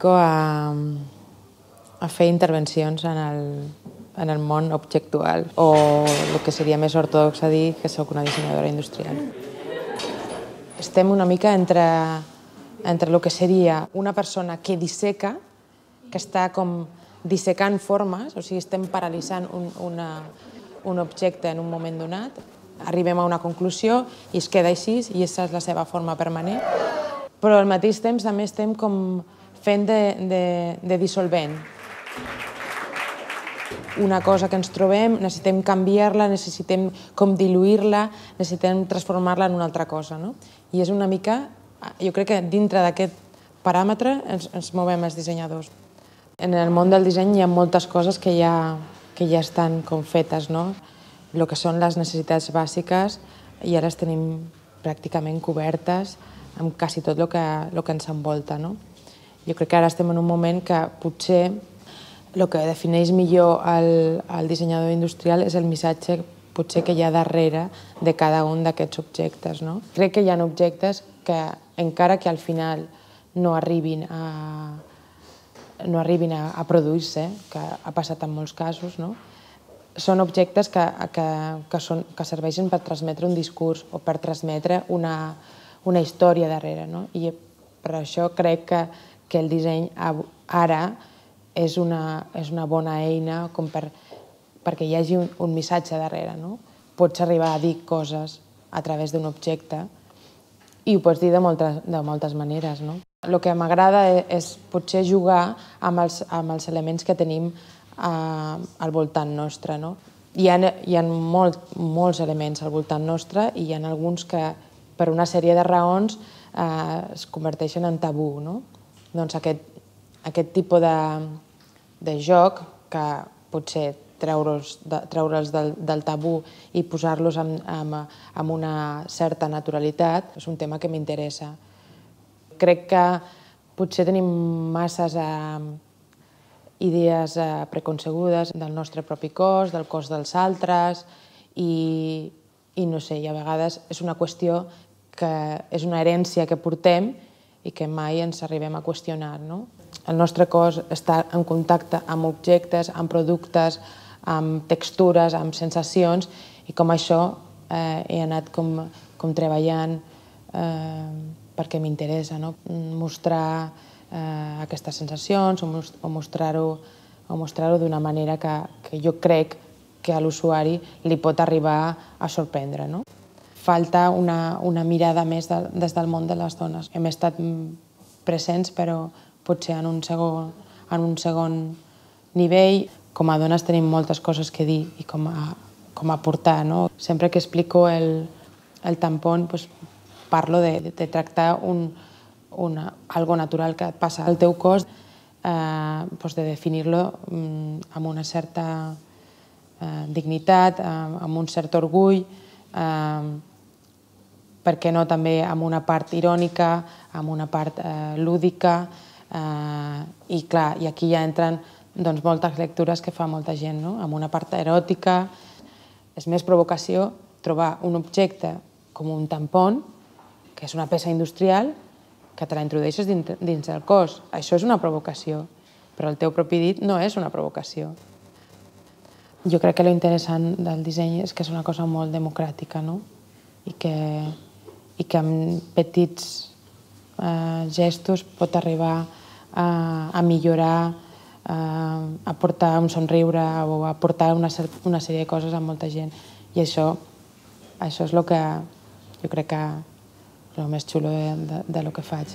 dedico a fer intervencions en el món objectual, o el que seria més ortodox a dir que sóc una dissenyadora industrial. Estem una mica entre el que seria una persona que disseca, que està com dissecant formes, o sigui, estem paralitzant un objecte en un moment donat, arribem a una conclusió i es queda així i aquesta és la seva forma permanent, però al mateix temps també estem com fent de dissolvent. Una cosa que ens trobem, necessitem canviar-la, necessitem com diluir-la, necessitem transformar-la en una altra cosa. I és una mica, jo crec que dintre d'aquest paràmetre ens movem els dissenyadors. En el món del disseny hi ha moltes coses que ja estan com fetes, el que són les necessitats bàsiques i ara les tenim pràcticament cobertes amb quasi tot el que ens envolta. Jo crec que ara estem en un moment que potser el que defineix millor el dissenyador industrial és el missatge potser que hi ha darrere de cada un d'aquests objectes. Crec que hi ha objectes que, encara que al final no arribin a produir-se, que ha passat en molts casos, són objectes que serveixen per transmetre un discurs o per transmetre una història darrere. I per això crec que el disseny ara és una bona eina perquè hi hagi un missatge darrere. Pots arribar a dir coses a través d'un objecte i ho pots dir de moltes maneres. El que m'agrada és potser jugar amb els elements que tenim al voltant nostre. Hi ha molts elements al voltant nostre i hi ha alguns que, per una sèrie de raons, es converteixen en tabú. Doncs aquest tipus de joc, que potser treure'ls del tabú i posar-los amb una certa naturalitat, és un tema que m'interessa. Crec que potser tenim masses idees preconcebudes del nostre propi cos, del cos dels altres, i no sé, a vegades és una qüestió que és una herència que portem i que mai ens arribem a qüestionar. El nostre cos està en contacte amb objectes, amb productes, amb textures, amb sensacions, i com això he anat com treballant perquè m'interessa mostrar aquestes sensacions o mostrar-ho d'una manera que jo crec que a l'usuari li pot arribar a sorprendre. Falta una mirada més des del món de les dones. Hem estat presents, però potser en un segon nivell. Com a dones tenim moltes coses que dir i com a aportar. Sempre que explico el tampon, parlo de tractar algo natural que et passa al teu cos, de definir-lo amb una certa dignitat, amb un cert orgull, per què no també amb una part irònica, amb una part lúdica, i clar, i aquí ja entren moltes lectures que fa molta gent, amb una part eròtica. És més provocació trobar un objecte com un tampon, que és una peça industrial, que te la introdueixes dins del cos. Això és una provocació, però el teu propi dit no és una provocació. Jo crec que l'interessant del disseny és que és una cosa molt democràtica, i que amb petits gestos pot arribar a millorar, a portar un somriure o a portar una sèrie de coses a molta gent. I això és el que jo crec que és el més xulo de lo que faig.